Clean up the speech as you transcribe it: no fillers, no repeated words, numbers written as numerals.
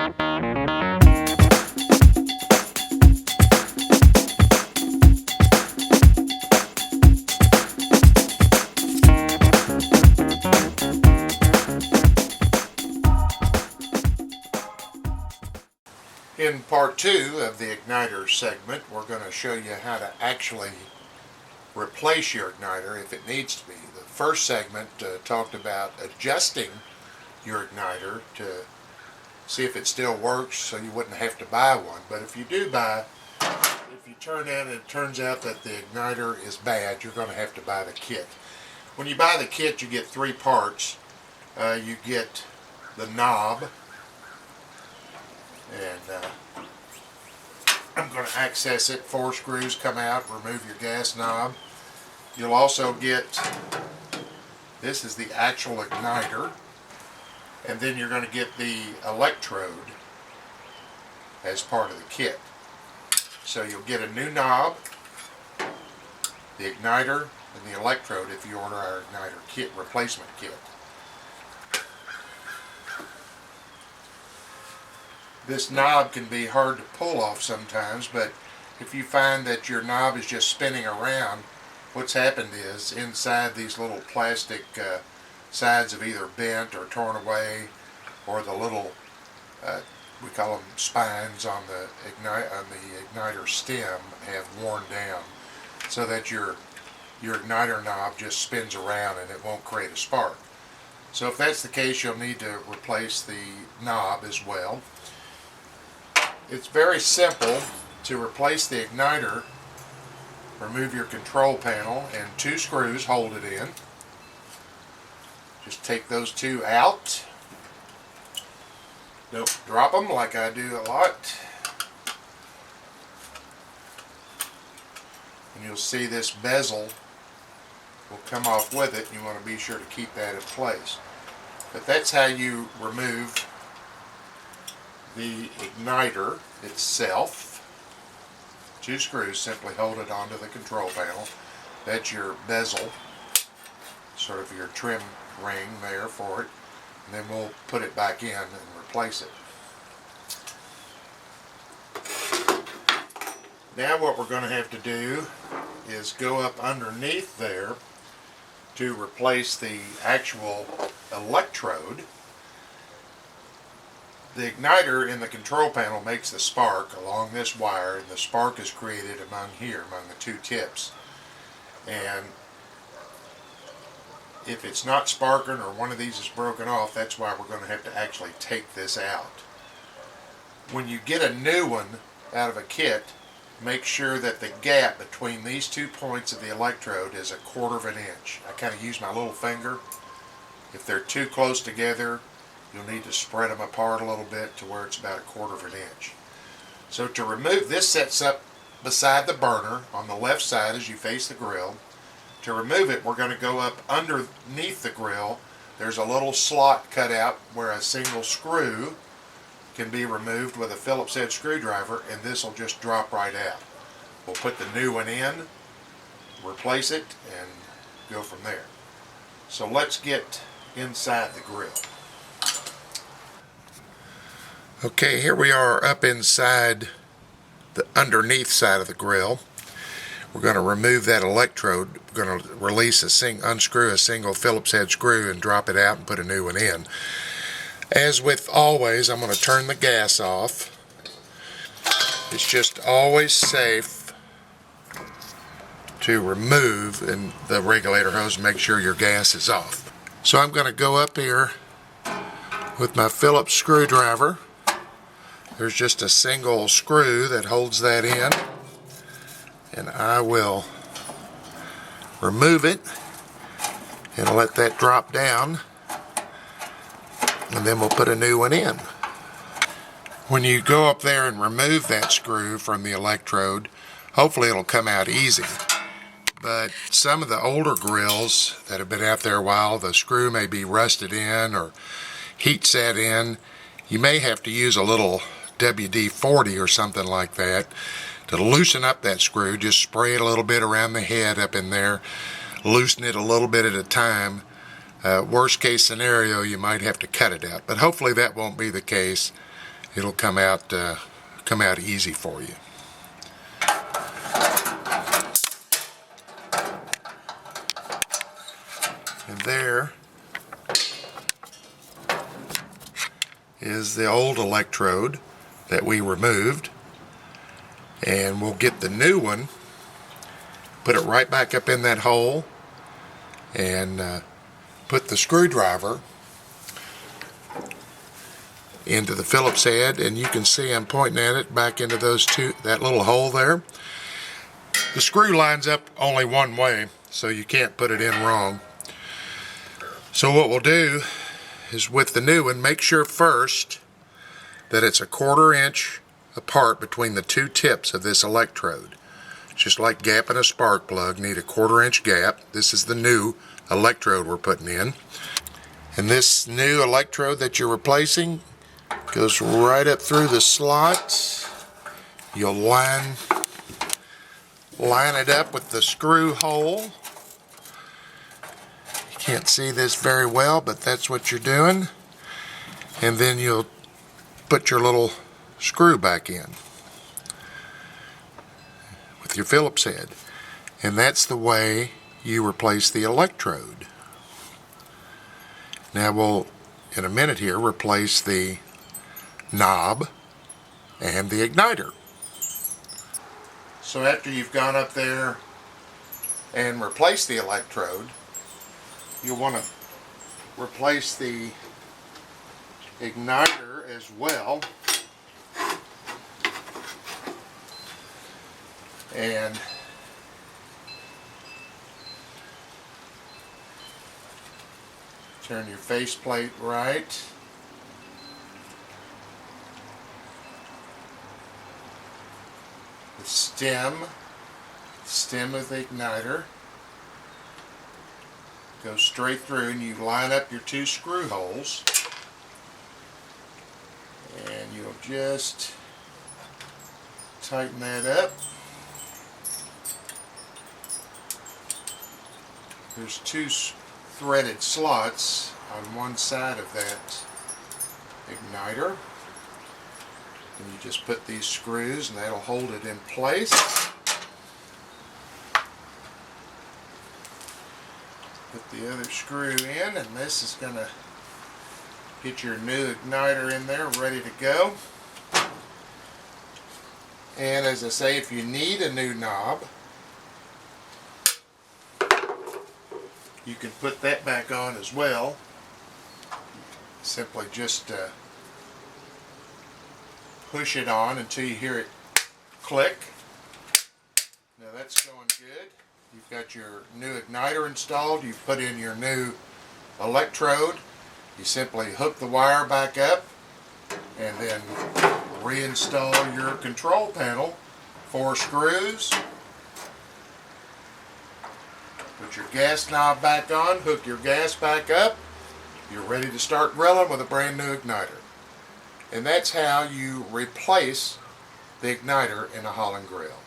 In part 2 of the igniter segment, we're going to show you how to actually replace your igniter if it needs to be. The first segment talked about adjusting your igniter to see if it still works so you wouldn't have to buy one. But if you do buy, if you turn in and it turns out that the igniter is bad, you're going to have to buy the kit. When you buy the kit, you get 3 parts. You get the knob, and I'm going to access it. 4 screws come out, remove your gas knob. You'll also get, this is the actual igniter, and then you're going to get the electrode as part of the kit. So you'll get a new knob, the igniter, and the electrode if you order our igniter kit, replacement kit. This knob can be hard to pull off sometimes, but if you find that your knob is just spinning around, what's happened is inside these little plastic sides have either bent or torn away, or the little, we call them spines on the igniter stem have worn down, so that your igniter knob just spins around and it won't create a spark. So if that's the case, you'll need to replace the knob as well. It's very simple to replace the igniter. Remove your control panel and 2 screws hold it in. Just take those 2 out. Don't drop them like I do a lot. And you'll see this bezel will come off with it, and you want to be sure to keep that in place. But that's how you remove the igniter itself. 2 screws simply hold it onto the control panel. That's your bezel, sort of your trim ring there for it, and then we'll put it back in and replace it. Now what we're going to have to do is go up underneath there to replace the actual electrode. The igniter in the control panel makes the spark along this wire, and the spark is created among the 2 tips. And if it's not sparking or one of these is broken off, that's why we're going to have to actually take this out. When you get a new one out of a kit, make sure that the gap between these 2 points of the electrode is 1/4 inch. I kind of use my little finger. If they're too close together, you'll need to spread them apart a little bit to where it's about 1/4 inch. So to remove this, sets up beside the burner on the left side as you face the grill. To remove it, we're going to go up underneath the grill. There's a little slot cut out where a single screw can be removed with a Phillips head screwdriver, and this will just drop right out. We'll put the new one in, replace it, and go from there. So let's get inside the grill. Okay, here we are up inside the underneath side of the grill. We're going to remove that electrode. We're going to unscrew a single Phillips head screw and drop it out and put a new one in. As with always, I'm going to turn the gas off. It's just always safe to remove in the regulator hose and make sure your gas is off. So I'm going to go up here with my Phillips screwdriver. There's just a single screw that holds that in, and I will remove it and let that drop down, and then we'll put a new one in. When you go up there and remove that screw from the electrode, hopefully it'll come out easy. But some of the older grills that have been out there a while, the screw may be rusted in or heat set in. You may have to use a little WD-40 or something like that to loosen up that screw. Just spray it a little bit around the head up in there, loosen it a little bit at a time. Worst case scenario, you might have to cut it out, but hopefully that won't be the case, it'll come out easy for you. And there is the old electrode that we removed, and we'll get the new one, put it right back up in that hole, and put the screwdriver into the Phillips head, and you can see I'm pointing at it back into that little hole there. The screw lines up only one way, so you can't put it in wrong. So what we'll do is, with the new one, make sure first that it's a 1/4 inch apart between the two tips of this electrode. Just like gapping a spark plug, need a 1/4 inch gap. This is the new electrode we're putting in. And this new electrode that you're replacing goes right up through the slot. You'll line it up with the screw hole. Can't see this very well, but that's what you're doing. And then you'll put your little screw back in with your Phillips head. And that's the way you replace the electrode. Now we'll, in a minute here, replace the knob and the igniter. So after you've gone up there and replaced the electrode, you'll want to replace the igniter as well. And turn your faceplate right. The stem of the igniter goes straight through, and you line up your two screw holes, and you'll just tighten that up. There's two threaded slots on one side of that igniter, and you just put these screws and that'll hold it in place. Put the other screw in, and this is going to get your new igniter in there ready to go. And as I say, if you need a new knob, you can put that back on as well. Simply just push it on until you hear it click. Now that's going good. You've got your new igniter installed. You've put in your new electrode. You simply hook the wire back up and then reinstall your control panel. 4 screws. Put your gas knob back on, hook your gas back up. You're ready to start grilling with a brand new igniter. And that's how you replace the igniter in a Holland Grill.